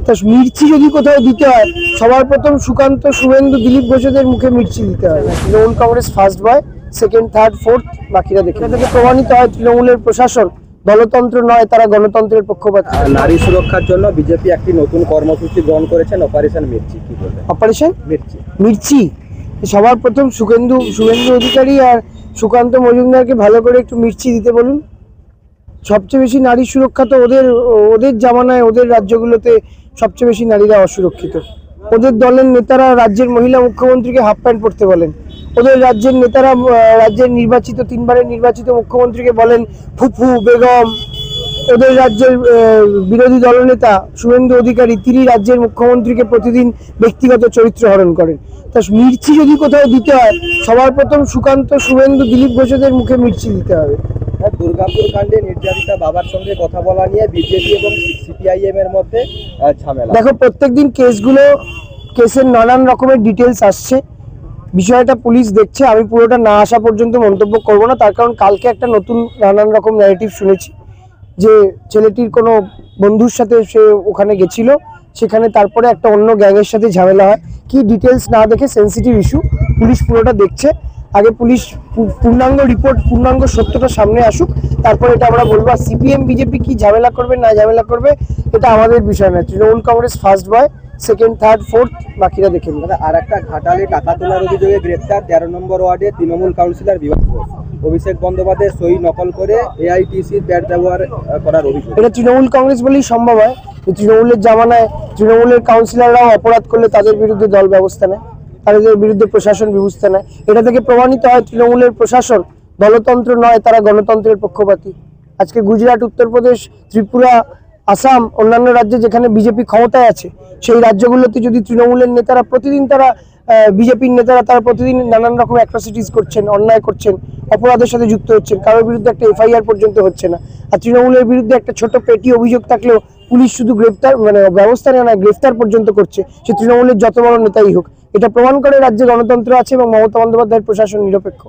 তা মির্চি যদি কোথাও দিতে হয় সবার প্রথম সুকান্ত, শুভেন্দু, দিলীপ ঘোষদের মুখে মির্চি দিতে হয়। Trinamool Congress first boy, second, third, fourth, বাকিরা দেখে। এটা থেকে প্রমাণিত হয় তৃণমূলের প্রশাসন দলতন্ত্র নয়, তারা গণতন্ত্রের পক্ষপাতী। নারী সুরক্ষার জন্য বিজেপি একটি নতুন কর্মসূচি গ্রহণ করেছেন, অপারেশন মির্চি। কি বলবেন? অপারেশন মির্চি মির্চি সবার প্রথম শুভেন্দু অধিকারী আর সুকান্ত মজুমদারকে ভালো করে একটু মির্চি দিতে বলুন। সবচেয়ে বেশি নারী সুরক্ষা তো ওদের জামানায়, ওদের রাজ্যগুলোতে সবচেয়ে বেশি নারীরা অসুরক্ষিত। ওদের দলের নেতারা রাজ্যের মহিলা মুখ্যমন্ত্রীকে হাফ প্যান্ট পরতে বলেন। ওদের রাজ্যের নেতারা রাজ্যের নির্বাচিত, 3 বারের নির্বাচিত মুখ্যমন্ত্রীকে বলেন ফুফু, বেগম। ওদের রাজ্যের বিরোধী দলনেতা শুভেন্দু অধিকারী, তিনি রাজ্যের মুখ্যমন্ত্রীকে প্রতিদিন ব্যক্তিগত চরিত্র হরণ করেন। তা মির্চি যদি কোথাও দিতে হয় সবার প্রথম সুকান্ত, শুভেন্দু, দিলীপ ঘোষদের মুখে মির্চি দিতে হবে। দুর্গাপুর কাণ্ডে নির্যাতিতা বাবার সঙ্গে কথা বলা নিয়ে বিজেপি এবং সিপিআইএম এর মধ্যে ঝামেলা। দেখো, প্রত্যেকদিন কেসের নানান রকমের ডিটেলস আসছে, বিষয়টা পুলিশ দেখছে। আমি পুরোটা না আসা পর্যন্ত মন্তব্য করব না, তার কারণ কালকে একটা নতুন নানান রকম ন্যারেটিভ শুনেছি যে ছেলেটির কোনো বন্ধুর সাথে সে ওখানে গেছিল, সেখানে তারপরে একটা অন্য গ্যাংয়ের সাথে ঝামেলা হয়। কি ডিটেলস না দেখে, সেন্সিটিভ ইস্যু, পুলিশ পুরোটা দেখছে। আগে পুলিশ পূর্ণাঙ্গ রিপোর্ট, পূর্ণাঙ্গ সত্যটা সামনে আসুক, তারপরে এটা আমরা বলবো। আর সিপিএম বিজেপি কি ঝামেলা করবে না ঝামেলা করবে এটা আমাদের বিষয় না। Trinamool Congress first boy, second, third, fourth, বাকিরা দেখে নিন। আর একটা ঘাটালে টাকা তোলার অভিযোগে গ্রেপ্তার 13 নম্বর ওয়ার্ডে তৃণমূল কাউন্সিলর বিভাগ ঘোষ। অভিষেক বন্দ্যোপাধ্যায়ের সই নকল করে এআইটিসির প্যাড ব্যবহার করার অভিযোগ। এটা তৃণমূল কংগ্রেস বলেই সম্ভব হয়। তৃণমূলের জামানায় তৃণমূলের কাউন্সিলররাও অপরাধ করলে তাদের বিরুদ্ধে দল ব্যবস্থা নেয়, তাদের বিরুদ্ধে প্রশাসন ব্যবস্থা নেয়। এটা থেকে প্রমাণিত হয় তৃণমূলের প্রশাসন দলতন্ত্র নয়, তারা গণতন্ত্রের পক্ষপাতী। আজকে গুজরাট, উত্তরপ্রদেশ, ত্রিপুরা, আসাম, অন্যান্য রাজ্যে যেখানে বিজেপি ক্ষমতায় আছে, সেই রাজ্যগুলোতে যদি তৃণমূলের নেতারা প্রতিদিন, বিজেপির নেতারা তারা প্রতিদিন নানান রকম অ্যাট্রসিটিস করছেন, অন্যায় করছেন, অপরাধের সাথে যুক্ত হচ্ছেন, কারোর বিরুদ্ধে একটা এফআইআর পর্যন্ত হচ্ছে না। আর তৃণমূলের বিরুদ্ধে একটা ছোট পেটি অভিযোগ থাকলেও পুলিশ শুধু গ্রেফতার, ব্যবস্থা নেয় না, গ্রেফতার পর্যন্ত করছে, সে তৃণমূলের যত বড় নেতাই হোক। এটা প্রমাণ করে রাজ্যে গণতন্ত্র আছে এবং মমতা বন্দ্যোপাধ্যায়ের প্রশাসন নিরপেক্ষ।